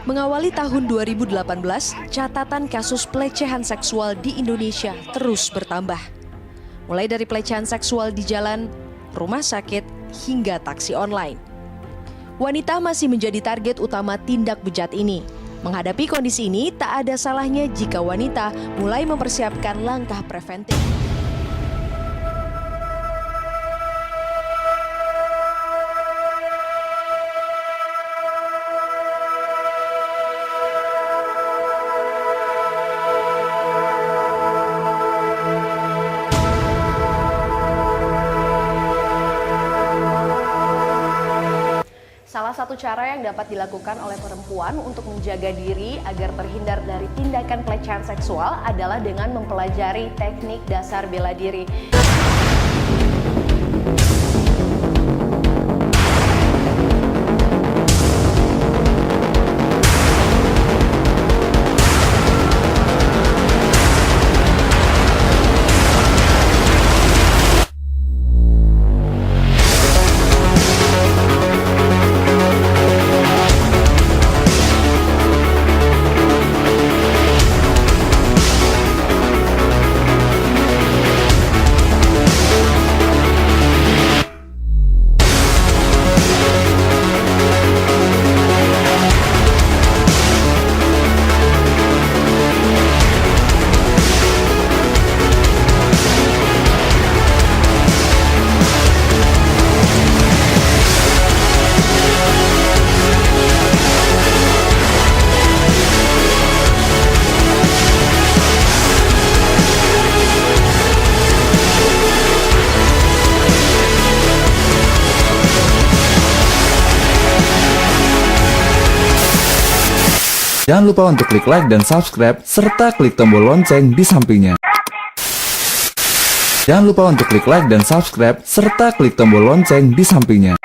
Mengawali tahun 2018, catatan kasus pelecehan seksual di Indonesia terus bertambah. Mulai dari pelecehan seksual di jalan, rumah sakit, hingga taksi online. Wanita masih menjadi target utama tindak bejat ini. Menghadapi kondisi ini, tak ada salahnya jika wanita mulai mempersiapkan langkah preventif. Salah satu cara yang dapat dilakukan oleh perempuan untuk menjaga diri agar terhindar dari tindakan pelecehan seksual adalah dengan mempelajari teknik dasar bela diri. Jangan lupa untuk klik like dan subscribe, serta klik tombol lonceng di sampingnya. Jangan lupa untuk klik like dan subscribe, serta klik tombol lonceng di sampingnya.